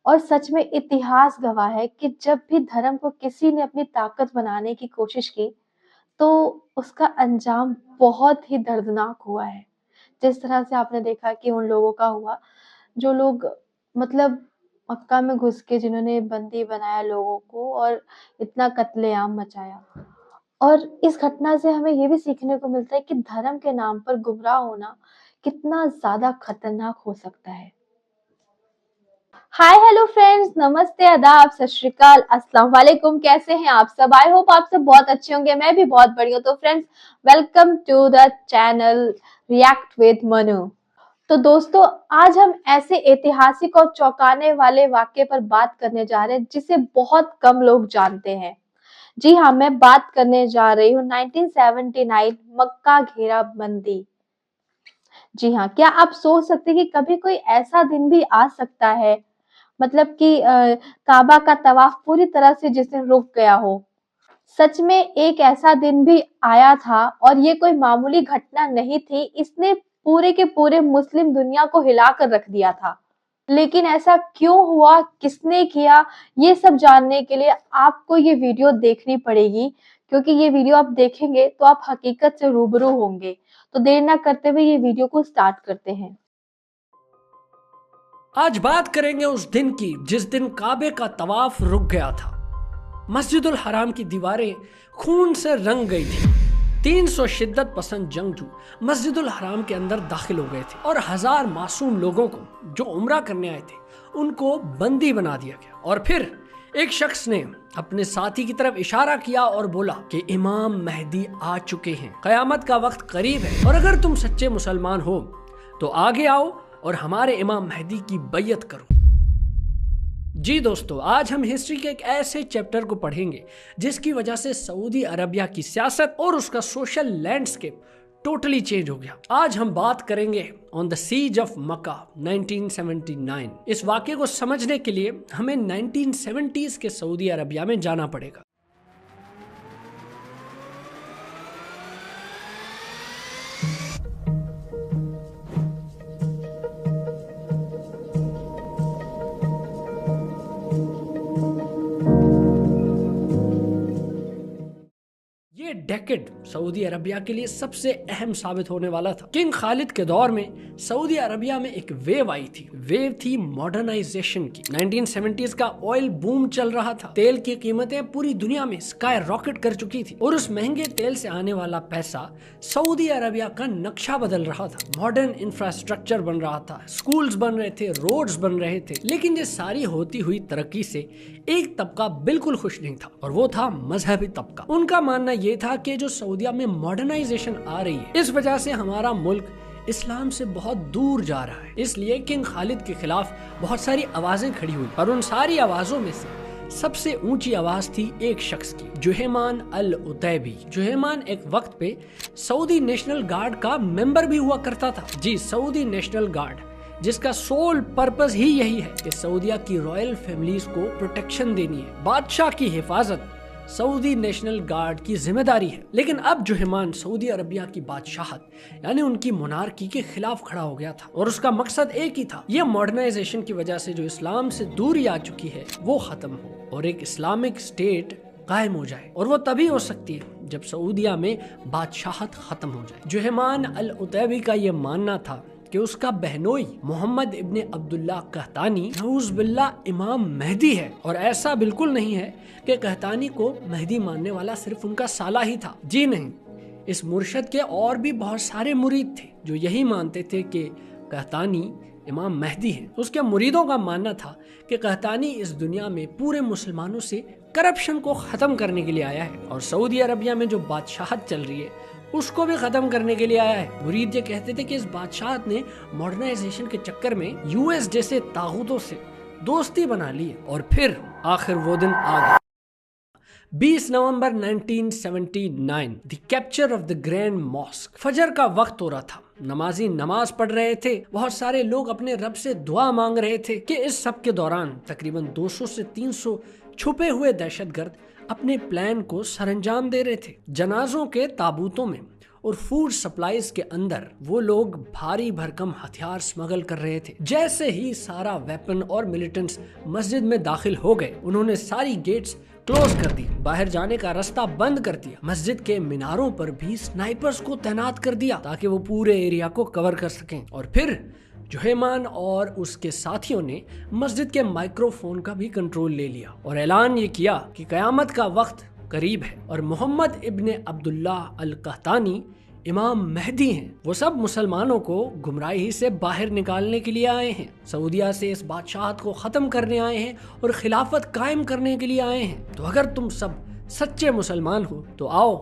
और सच में इतिहास गवाह है कि जब भी धर्म को किसी ने अपनी ताकत बनाने की कोशिश की, तो उसका अंजाम बहुत ही दर्दनाक हुआ है। जिस तरह से आपने देखा कि उन लोगों का हुआ, जो लोग मतलब मक्का में घुस के जिन्होंने बंदी बनाया लोगों को और इतना कत्लेआम मचाया। और इस घटना से हमें ये भी सीखने को मिलता है कि धर्म के नाम पर गुमराह होना कितना ज़्यादा खतरनाक हो सकता है। हाय हेलो फ्रेंड्स, नमस्ते, आदाब, सत श्री अकाल, अस्सलाम वालेकुम। कैसे हैं आप सब? आई होप आप सब बहुत अच्छे होंगे। मैं भी बहुत बढ़िया हूँ। तो friends, welcome to the channel react with Manu. तो दोस्तों, आज हम ऐसे ऐतिहासिक और चौंकाने वाले वाक्य पर बात करने जा रहे हैं जिसे बहुत कम लोग जानते हैं। जी हाँ, मैं बात करने जा रही हूँ 1979 मक्का घेराबंदी। जी हाँ, क्या आप सोच सकते हैं कि कभी कोई ऐसा दिन भी आ सकता है, मतलब कि काबा का तवाफ पूरी तरह से जिस दिन रुक गया हो। सच में एक ऐसा दिन भी आया था और ये कोई मामूली घटना नहीं थी, इसने पूरे के पूरे मुस्लिम दुनिया को हिला कर रख दिया था। लेकिन ऐसा क्यों हुआ, किसने किया, ये सब जानने के लिए आपको ये वीडियो देखनी पड़ेगी, क्योंकि ये वीडियो आप देखेंगे तो आप हकीकत से रूबरू होंगे। तो देर ना करते हुए ये वीडियो को स्टार्ट करते हैं। आज बात करेंगे उस दिन की जिस दिन काबे का तवाफ रुक गया था। मस्जिदुल हराम की दीवारें खून से रंग गई थी। 300 शिद्दत पसंद जंगजू मस्जिदुल हराम के अंदर दाखिल हो गए थे और 1000 मासूम लोगों को जो उम्रा करने आए थे उनको बंदी बना दिया गया। और फिर एक शख्स ने अपने साथी की तरफ इशारा किया और बोला कि इमाम मेहदी आ चुके हैं, कयामत का वक्त करीब है और अगर तुम सच्चे मुसलमान हो तो आगे आओ और हमारे इमाम मेहदी की बैयत करो। जी दोस्तों, आज हम हिस्ट्री के एक ऐसे चैप्टर को पढ़ेंगे जिसकी वजह से सऊदी अरबिया की सियासत और उसका सोशल लैंडस्केप टोटली चेंज हो गया। आज हम बात करेंगे ऑन द सीज ऑफ मक्का 1979। इस वाक़े को समझने के लिए हमें 1970s के सऊदी अरबिया में जाना पड़ेगा। ये डेकेड सऊदी अरबिया के लिए सबसे अहम साबित होने वाला था। किंग खालिद के दौर में सऊदी अरबिया में एक वेव आई थी। वेव थी मॉडर्नाइजेशन की। 1970s का ऑयल बूम चल रहा था। तेल की कीमतें पूरी दुनिया में स्काई रॉकेट कर चुकी थी और उस महंगे तेल से आने वाला पैसा सऊदी अरबिया का नक्शा बदल रहा था। मॉडर्न इंफ्रास्ट्रक्चर बन रहा था, स्कूल्स बन रहे थे, रोड्स बन रहे थे। लेकिन ये सारी होती हुई तरक्की से एक तबका बिल्कुल खुश नहीं था और वो था मजहबी तबका। उनका मानना ये था कि जो सऊदीया में मॉडर्नाइजेशन आ रही है, इस वजह से हमारा मुल्क इस्लाम से बहुत दूर जा रहा है। इसलिए किंग खालिद के खिलाफ बहुत सारी आवाजें खड़ी हुई और उन सारी आवाजों में से सबसे ऊंची आवाज थी एक शख्स की, जुहेमान अल उतैबी। जुहेमान एक वक्त पे सऊदी नेशनल गार्ड का मेंबर भी हुआ करता था। जी, सऊदी नेशनल गार्ड, जिसका सोल पर्पस ही यही है कि सऊदीया की रॉयल फैमिलीज को प्रोटेक्शन देनी है। बादशाह की हिफाजत सऊदी नेशनल गार्ड की जिम्मेदारी है। लेकिन अब जुहेमान सऊदी अरबिया की बादशाहत यानी उनकी मोनार्की के खिलाफ खड़ा हो गया था और उसका मकसद एक ही था, ये मॉडर्नाइजेशन की वजह से जो इस्लाम से दूरी आ चुकी है वो खत्म हो और एक इस्लामिक स्टेट कायम हो जाए। और वो तभी हो सकती है जब सऊदीया में बादशाहत खत्म हो जाए। जुहेमान अल उतैबी का ये मानना था कि उसका बहनोई मोहम्मद इब्ने अब्दुल्ला कहतानी नऊज़ बिल्लाह इमाम मेहदी है। और ऐसा बिल्कुल नहीं है कि कहतानी को मेहदी मानने वाला सिर्फ उनका साला ही था। जी नहीं, इस मुर्शद के और भी बहुत सारे मुरीद थे जो यही मानते थे कि कहतानी इमाम मेहदी है। उसके मुरीदों का मानना था कि कहतानी इस दुनिया में पूरे मुसलमानों से करप्शन को खत्म करने के लिए आया है और सऊदी अरबिया में जो बादशाहत चल रही है उसको भी खत्म करने के लिए आया है। मुरीद ये कहते थे कि इस बादशाहत ने मॉडर्नाइजेशन के चक्कर में यूएस जैसे तागुतों से दोस्ती बना ली और फिर आखिर वो दिन आ गया। 20 नवंबर 1979, the capture of the grand mask. फजर का वक्त हो रहा था, नमाजी नमाज पढ़ रहे थे, बहुत सारे लोग अपने रब से दुआ मांग रहे थे कि इस सब के दौरान तकरीबन 200 से 300 छुपे हुए दहशतगर्द अपने प्लान को सरंजाम दे रहे थे। जनाजों के ताबूतों में اور فوڈ سپلائیز کے اندر وہ لوگ بھاری بھرکم ہتھیار سمگل کر رہے تھے۔ جیسے ہی سارا ویپن اور ملیٹنٹس مسجد میں داخل ہو گئے، انہوں نے ساری گیٹس کلوز کر دی، باہر جانے کا راستہ بند کر دیا، مسجد کے میناروں پر بھی سنائپرز کو تعینات کر دیا تاکہ وہ پورے ایریا کو کور کر سکیں۔ اور پھر جوہیمان اور اس کے ساتھیوں نے مسجد کے مائکرو فون کا بھی کنٹرول لے لیا اور اعلان یہ کیا کہ قیامت کا وقت قریب ہے اور محمد ابن عبداللہ القحطانی امام مہدی ہیں۔ وہ سب مسلمانوں کو گمراہی سے باہر نکالنے کے لیے آئے ہیں، سعودیہ سے اس بادشاہت کو ختم کرنے آئے ہیں اور خلافت قائم کرنے کے لیے آئے ہیں۔ تو اگر تم سب سچے مسلمان ہو تو آؤ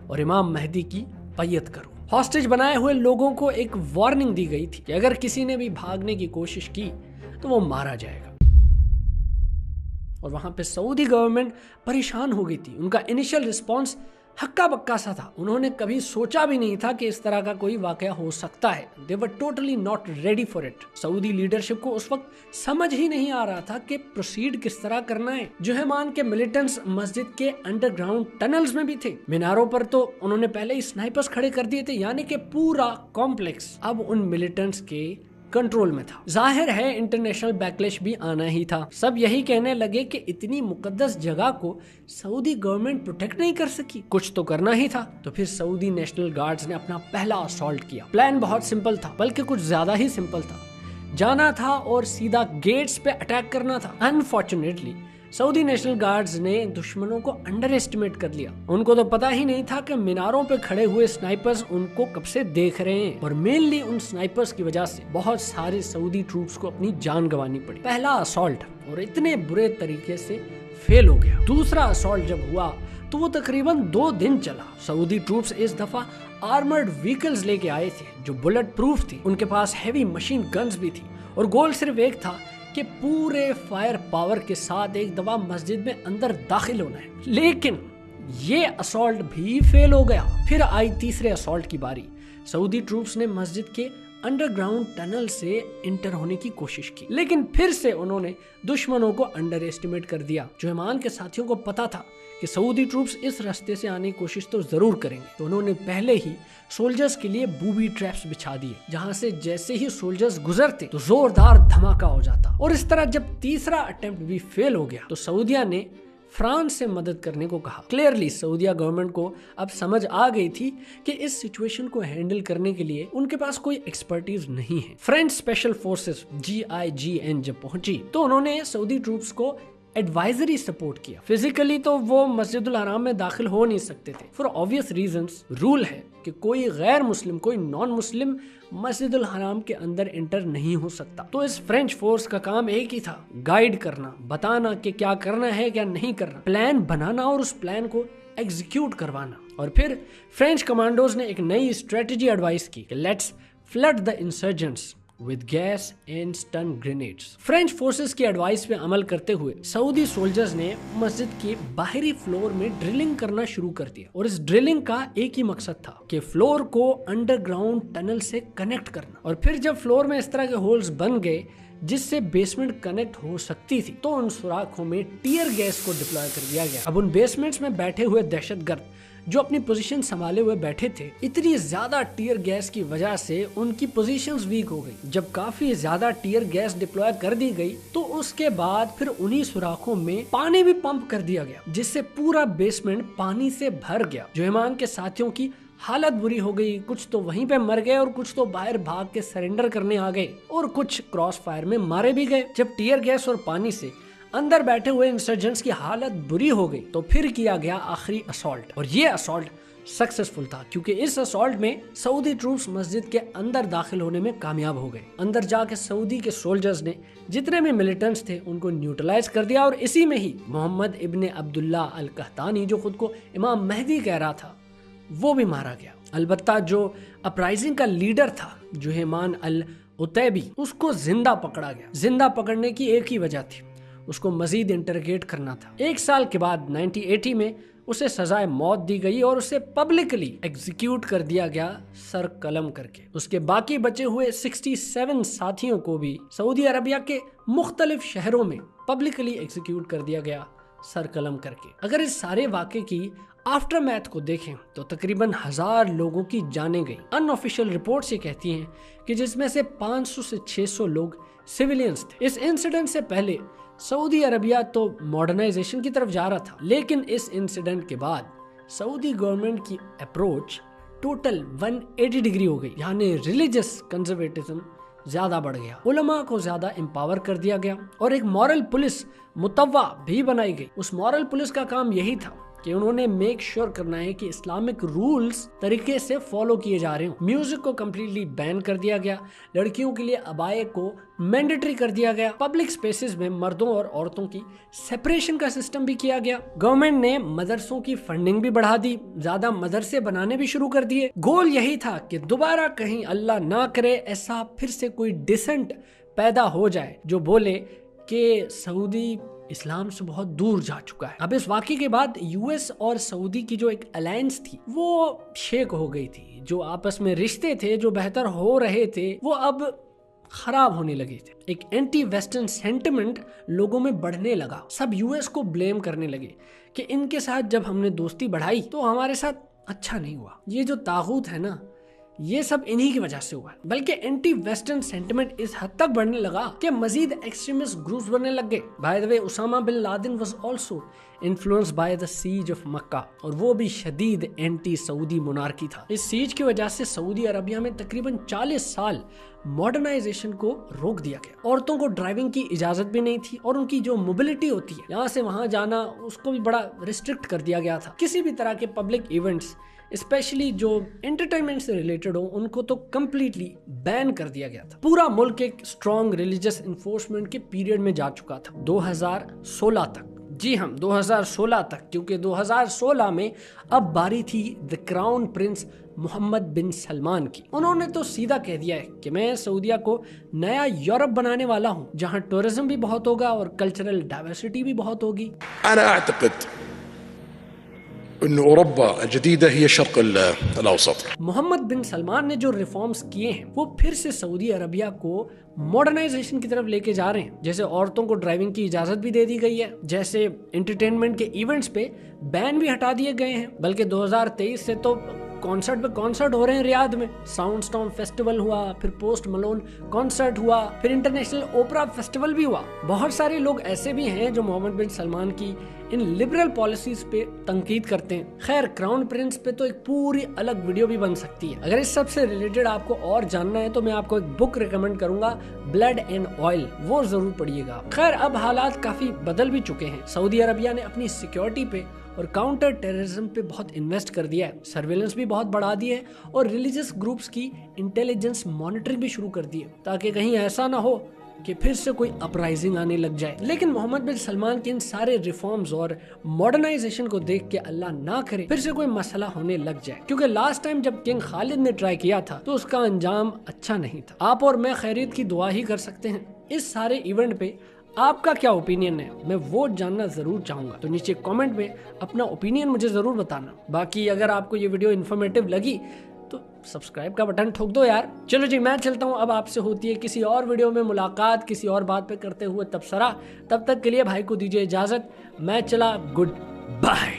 اور امام مہدی کی بیعت کرو۔ ہاسٹیج بنائے ہوئے لوگوں کو ایک وارننگ دی گئی تھی کہ اگر کسی نے بھی بھاگنے کی کوشش کی تو وہ مارا جائے گا۔ اور وہاں پہ سعودی گورنمنٹ پریشان ہو گئی تھی، ان کا انیشل رسپانس ہکا بکا سا تھا، انہوں نے کبھی سوچا بھی نہیں تھا کہ اس طرح کا کوئی واقعہ ہو سکتا ہے۔ They were totally not ready for it۔ Saudi leadership کو اس وقت سمجھ ہی نہیں آ رہا تھا کہ پروسیڈ کس طرح کرنا ہے۔ جوہیمان کے ملیٹنٹس مسجد کے انڈر گراؤنڈ ٹنلز میں بھی تھے، میناروں پر تو انہوں نے پہلے ہی سنائپرز کھڑے کر دیے تھے، یعنی کہ پورا کمپلیکس اب ان ملیٹنٹس کے کنٹرول میں تھا۔ ظاہر ہے انٹرنیشنل بیکلیش بھی آنا ہی تھا، سب یہی کہنے لگے کہ اتنی مقدس جگہ کو سعودی گورنمنٹ پروٹیکٹ نہیں کر سکی، کچھ تو کرنا ہی تھا۔ تو پھر سعودی نیشنل گارڈز نے اپنا پہلا اسالٹ کیا۔ پلان بہت سمپل تھا، بلکہ کچھ زیادہ ہی سمپل تھا، جانا تھا اور سیدھا گیٹس پہ اٹیک کرنا تھا۔ انفارچونیٹلی سعودی نیشنل گارڈز نے دشمنوں کو انڈر ایسٹیمیٹ کر لیا، ان کو تو پتا ہی نہیں تھا کہ میناروں پہ کھڑے ہوئے سنائپرز ان کو کب سے دیکھ رہے ہیں، اور مینلی ان سنائپرز کی وجہ سے بہت سارے سعودی ٹروپس کو اپنی جان گنوانی پڑی۔ پہلا اسالٹ اور اتنے برے طریقے سے فیل ہو گیا۔ دوسرا اسالٹ جب ہوا تو وہ تقریباً 2 دن چلا۔ سعودی ٹروپس اس دفعہ آرمرڈ وہیکلز لے کے آئے تھے جو بلٹ پروف تھی، ان کے پاس ہیوی مشین گنز بھی تھی، اور گول صرف ایک تھا کہ پورے فائر پاور کے ساتھ ایک دفعہ مسجد میں اندر داخل ہونا ہے۔ لیکن یہ اسالٹ بھی فیل ہو گیا۔ پھر آئی تیسرے اسالٹ کی باری۔ سعودی ٹروپس نے مسجد کے انڈر گراؤنڈ ٹنل سے انٹر ہونے کی کوشش کی، لیکن پھر سے انہوں نے دشمنوں کو انڈر ایسٹیمیٹ کر دیا۔ جوہیمان کے ساتھیوں کو پتا تھا کہ سعودی ٹروپس اس راستے سے آنے کی کوشش تو ضرور کریں گے، تو انہوں نے پہلے ہی سولجرز کے لیے بوبی ٹریپس بچھا دیے، جہاں سے جیسے ہی سولجرز گزرتے تو زوردار دھماکہ ہو جاتا۔ اور اس طرح جب تیسرا اٹیمپٹ بھی فیل ہو گیا تو سعودیہ نے فرانس سے مدد کرنے کو کہا۔ کلیئرلی سعودیہ گورنمنٹ کو اب سمجھ آ گئی تھی کہ اس سچویشن کو ہینڈل کرنے کے لیے ان کے پاس کوئی ایکسپرٹیز نہیں ہے۔ فرینچ اسپیشل فورسز GIGN جب پہنچی تو انہوں نے سعودی ٹروپس کو ایڈوائزری سپورٹ کیا۔ فزیکلی تو وہ مسجد الحرام میں داخل ہو نہیں سکتے تھے، فار آبویس ریزنز۔ رول ہے کہ کوئی غیر مسلم، کوئی نان مسلم مسجد الحرام کے اندر انٹر نہیں ہو سکتا۔ تو اس فرینچ فورس کا کام ایک ہی تھا، گائیڈ کرنا، بتانا کہ کیا کرنا ہے کیا نہیں کرنا، پلان بنانا اور اس پلان کو ایگزیکیوٹ کروانا۔ اور پھر فرینچ کمانڈوز نے ایک نئی اسٹریٹجی ایڈوائز کی کہ let's flood the insurgents with gas and stun grenades۔ French forces کی ایڈوائس پہ عمل کرتے ہوئے سعودی سولجرز نے مسجد کے باہری فلور میں ڈرلنگ کرنا شروع کر دیا، اور اس ڈرلنگ کا ایک ہی مقصد تھا کہ فلور کو انڈر گراؤنڈ ٹنل سے کنیکٹ کرنا۔ اور پھر جب فلور میں اس طرح کے ہولز بن گئے جس سے بیسمنٹ کنیکٹ ہو سکتی تھی تو ان سوراخوں میں ٹیئر گیس کو ڈپلوائے کر دیا گیا۔ اب ان بیسمنٹس میں بیٹھے ہوئے دہشت گرد جو اپنی پوزیشن سنبھالے ہوئے بیٹھے تھے، اتنی زیادہ ٹیئر گیس کی وجہ سے ان کی پوزیشنز ویک ہو گئی۔ جب کافی زیادہ ٹیئر گیس ڈپلوائے کر دی گئی تو اس کے بعد پھر انہی سوراخوں میں پانی بھی پمپ کر دیا گیا، جس سے پورا بیسمنٹ پانی سے بھر گیا۔ جوہیمان کے ساتھیوں کی حالت بری ہو گئی، کچھ تو وہیں پہ مر گئے اور کچھ تو باہر بھاگ کے سرنڈر کرنے آ گئے، اور کچھ کراس فائر میں مارے بھی گئے۔ جب ٹیئر گیس اور پانی سے اندر بیٹھے ہوئے انسرجنٹس کی حالت بری ہو گئی تو پھر کیا گیا آخری اسالٹ، اور یہ اسالٹ سکسیسفل تھا کیونکہ اس اسالٹ میں سعودی ٹروپس مسجد کے اندر داخل ہونے میں کامیاب ہو گئے۔ اندر جا کے سعودی کے سولجرز نے جتنے بھی ملیٹنٹس تھے ان کو نیوٹرلائز کر دیا، اور اسی میں ہی محمد ابن عبداللہ القحطانی جو خود کو امام مہدی کہہ رہا تھا وہ بھی مارا گیا۔ البتہ جو اپرائزنگ کا لیڈر تھا جوہیمان العتیبی، اس کو زندہ پکڑا گیا۔ زندہ پکڑنے کی ایک ہی وجہ تھی، اس کو مزید انٹرگیٹ کرنا تھا۔ 1 سال کے بعد 1980 میں اسے سزائے موت دی گئی اور اسے پبلکلی ایگزیکیوٹ کر دیا گیا، سر قلم کر کے۔ اس کے باقی بچے ہوئے 67 ساتھیوں کو بھی سعودی عربیہ کے مختلف شہروں میں پبلکلی ایگزیکیوٹ کر دیا گیا، सर कलम करके। अगर इस सारे वाक़े की आफ्टर मैथ को देखें तो तकरीबन 1000 लोगों की जानें गई। अनऑफिशियल रिपोर्ट्स ये कहती हैं कि जिसमें से 500 से 600 लोग सिविलियंस थे। इस इंसिडेंट से पहले सऊदी अरबिया तो मॉडर्नाइजेशन की तरफ जा रहा था, लेकिन इस इंसिडेंट के बाद सऊदी गवर्नमेंट की अप्रोच टोटल 180 डिग्री हो गई, यानी रिलीजियस कंजर्वेटिज्म ज्यादा बढ़ गया, उलमा को ज्यादा एम्पावर कर दिया गया और एक मॉरल पुलिस मुतव्वा भी बनाई गई। उस मॉरल पुलिस का काम यही था कि उन्होंने मेक श्योर करना है कि इस्लामिक रूल्स तरीके से फॉलो किए जा रहे हो। म्यूजिक को कम्प्लीटली बैन कर दिया गया, लड़कियों के लिए अबाए को मैंडेटरी कर दिया गया, पब्लिक स्पेसेस में मर्दों और औरतों की सेपरेशन का सिस्टम भी किया गया। गवर्नमेंट ने मदरसों की फंडिंग भी बढ़ा दी, ज्यादा मदरसे बनाने भी शुरू कर दिए। गोल यही था कि दोबारा कहीं अल्लाह ना करे ऐसा फिर से कोई डिसेंट पैदा हो जाए जो बोले कि सऊदी इस्लाम से बहुत दूर जा चुका है। अब इस वाक़े के बाद यूएस और सऊदी की जो एक अलायंस थी वो शेक हो गई थी। जो आपस में रिश्ते थे जो बेहतर हो रहे थे वो अब खराब होने लगे थे। एक एंटी वेस्टर्न सेंटिमेंट लोगों में बढ़ने लगा। सब यूएस को ब्लेम करने लगे कि इनके साथ जब हमने दोस्ती बढ़ाई तो हमारे साथ अच्छा नहीं हुआ। ये जो तागूत है ना, ये सब इन्हीं की वजह से हुआ है। बल्कि एंटी वेस्टर्न सेंटिमेंट इस हद तक बढ़ने लगा कि मजीद एक्सट्रीमिस्ट ग्रुप्स बनने लग गए। By the way, Osama bin Laden was also influenced by the siege of Mecca, और वो भी शदीद एंटी सऊदी मोनार्की था। इस सीज की वजह से सऊदी अरबिया में तकरीबन 40 साल मॉडर्नाइजेशन को रोक दिया गया। औरतों को ड्राइविंग की इजाजत भी नहीं थी और उनकी जो मोबिलिटी होती है, यहाँ से वहां जाना, उसको भी बड़ा रिस्ट्रिक्ट कर दिया गया था। किसी भी तरह के पब्लिक इवेंट्स, स्पेशली जो एंटरटेनमेंट से रिलेटेड हो, उनको तो कम्प्लीटली बैन कर दिया गया था। पूरा मुल्क एक स्ट्रॉन्ग रिलीजियस इन्फोर्समेंट के पीरियड में जा चुका था 2016 तक। जी हम 2016 तक, क्योंकि 2016 में अब बारी थी द क्राउन प्रिंस मोहम्मद बिन सलमान की। उन्होंने तो सीधा कह दिया है कि मैं सऊदिया को नया यूरोप बनाने वाला हूँ, जहाँ टूरिज्म भी बहुत होगा और कल्चरल डाइवर्सिटी भी बहुत होगी। أوروبا الجديدة هي الشرق الأوسط. मोहम्मद बिन सलमान ने जो रिफॉर्म्स किए हैं वो फिर से सऊदी अरबिया को मॉडर्नाइजेशन की तरफ लेके जा रहे हैं। जैसे औरतों को ड्राइविंग की इजाजत भी दे दी गई है, जैसे एंटरटेनमेंट के इवेंट्स पे बैन भी हटा दिए गए हैं। बल्कि 2023 से तो कॉन्सर्ट पे कॉन्सर्ट हो रहे हैं रियाद में। साउंड स्टॉर्म फेस्टिवल हुआ, फिर पोस्ट मलोन कॉन्सर्ट हुआ, फिर इंटरनेशनल ओपरा फेस्टिवल भी हुआ। बहुत सारे लोग ऐसे भी हैं जो मोहम्मद बिन सलमान की इन लिबरल पॉलिसीज पे तंकीद करते हैं। खैर, क्राउन प्रिंस पे तो एक पूरी अलग वीडियो भी बन सकती है। अगर इस सब से रिलेटेड आपको और जानना है तो मैं आपको एक बुक रिकमेंड करूंगा, ब्लड एंड ऑयल, वो जरूर पढ़िएगा। खैर, अब हालात काफी बदल भी चुके हैं। सऊदी अरबिया ने अपनी सिक्योरिटी पे और काउंटर टेररिज्म पे बहुत इन्वेस्ट कर दिया है, सर्वेलेंस भी बहुत बढ़ा दी है और रिलीजियस ग्रुप्स की इंटेलिजेंस मॉनिटरिंग भी शुरू कर दी है, ताकि कहीं ऐसा ना हो कि फिर से कोई अपराइजिंग आने लग जाए। लेकिन मोहम्मद बिन सलमान के इन सारे रिफॉर्म्स और मॉडर्नाइजेशन को देख के अल्लाह ना करे फिर से कोई मसला होने लग जाए, क्योंकि लास्ट टाइम जब किंग खालिद ने ट्राई किया था तो उसका अंजाम अच्छा नहीं था। आप और मैं खैरियत की दुआ ही कर सकते हैं। इस सारे इवेंट पे आपका क्या ओपिनियन है, मैं वो जानना जरूर चाहूंगा, तो नीचे कमेंट में अपना ओपिनियन मुझे जरूर बताना। बाकी अगर आपको ये वीडियो इन्फॉर्मेटिव लगी तो सब्सक्राइब का बटन ठोक दो यार। चलो जी, मैं चलता हूँ। अब आपसे होती है किसी और वीडियो में मुलाकात, किसी और बात पे करते हुए तबसरा। तब तक के लिए भाई को दीजिए इजाजत, मैं चला, गुड बाय।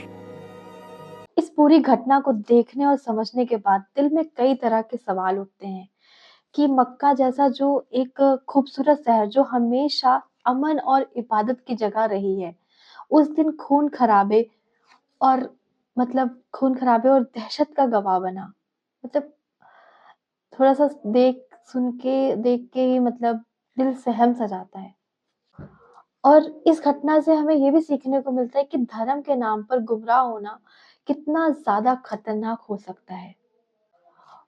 इस पूरी घटना को देखने और समझने के बाद दिल में कई तरह के सवाल उठते हैं कि मक्का जैसा जो एक खूबसूरत शहर जो हमेशा अमन और इबादत की जगह रही है, उस दिन खून खराबे और खून खराबे और दहशत का गवाह बना। मतलब थोड़ा सा देख के ही दिल सहम सा जाता है। और इस घटना से हमें ये भी सीखने को मिलता है कि धर्म के नाम पर गुमराह होना कितना ज्यादा खतरनाक हो सकता है।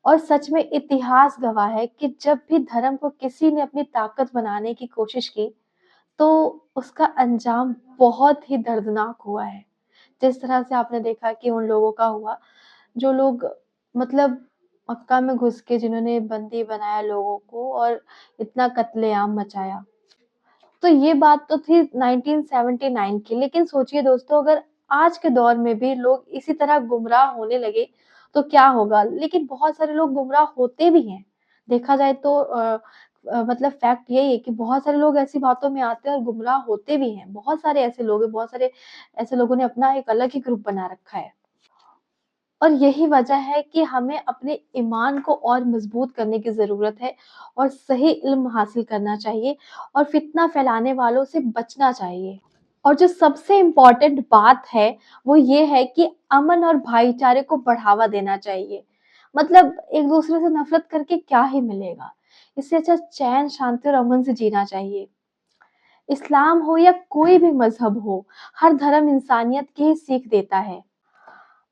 और सच में इतिहास गवाह है कि जब भी धर्म को किसी ने अपनी ताकत बनाने की कोशिश की तो उसका अंजाम बहुत ही दर्दनाक हुआ है। जिस तरह से आपने देखा कि उन लोगों का हुआ, जो लोग मतलब मक्का में घुस के जिन्होंने बंदी बनाया लोगों को और इतना कत्लेआम मचाया। तो ये बात तो थी 1979 की, लेकिन सोचिए दोस्तों, अगर आज के दौर में भी लोग इसी तरह गुमराह होने लगे तो क्या होगा। लेकिन बहुत सारे लोग गुमराह होते भी हैं। देखा जाए तो मतलब फैक्ट यही है कि बहुत सारे लोग ऐसी बातों में आते हैं और गुमराह होते भी हैं। बहुत सारे ऐसे लोग हैं, बहुत सारे ऐसे लोगों ने अपना एक अलग ही ग्रुप बना रखा है। और यही वजह है कि हमें अपने ईमान को और मजबूत करने की ज़रूरत है और सही इल्म हासिल करना चाहिए और फितना फैलाने वालों से बचना चाहिए। और जो सबसे इम्पोर्टेंट बात है, वो ये है कि अमन और भाईचारे को बढ़ावा देना चाहिए। मतलब एक-दूसरे से नफ़रत करके क्या ही मिलेगा? इससे अच्छा चैन, शांति और अमन से जीना चाहिए। इस्लाम हो या कोई भी मज़हब हो, हर धर्म इंसानियत की ही सीख देता है।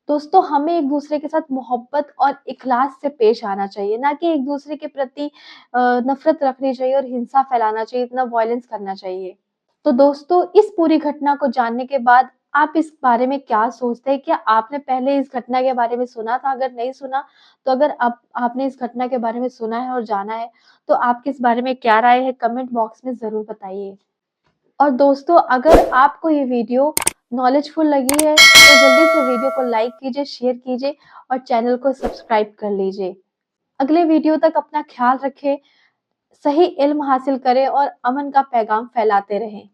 दोस्तों, हमें एक-दूसरे के साथ मोहब्बत और इखलास से पेश आना चाहिए, ना कि एक-दूसरे के प्रति नफ़रत रखनी चाहिए और हिंसा फैलाना चाहिए, इतना वॉयलेंस करना चाहिए। तो दोस्तों, इस पूरी घटना को जानने के बाद आप इस बारे में क्या सोचते हैं? क्या आपने पहले इस घटना के बारे में सुना था? अगर नहीं सुना, तो अगर आपने इस घटना के बारे में सुना है और जाना है, तो आपकी इस बारे में क्या राय है? कमेंट बॉक्स में ज़रूर बताइए। और दोस्तों, अगर आपको ये वीडियो नॉलेजफुल लगी है, तो जल्दी से वीडियो को लाइक कीजिए, शेयर कीजिए और चैनल को सब्सक्राइब कर लीजिए। अगले वीडियो तक अपना ख़्याल रखें, सही इल्म हासिल करें और अमन का पैगाम फैलाते रहें।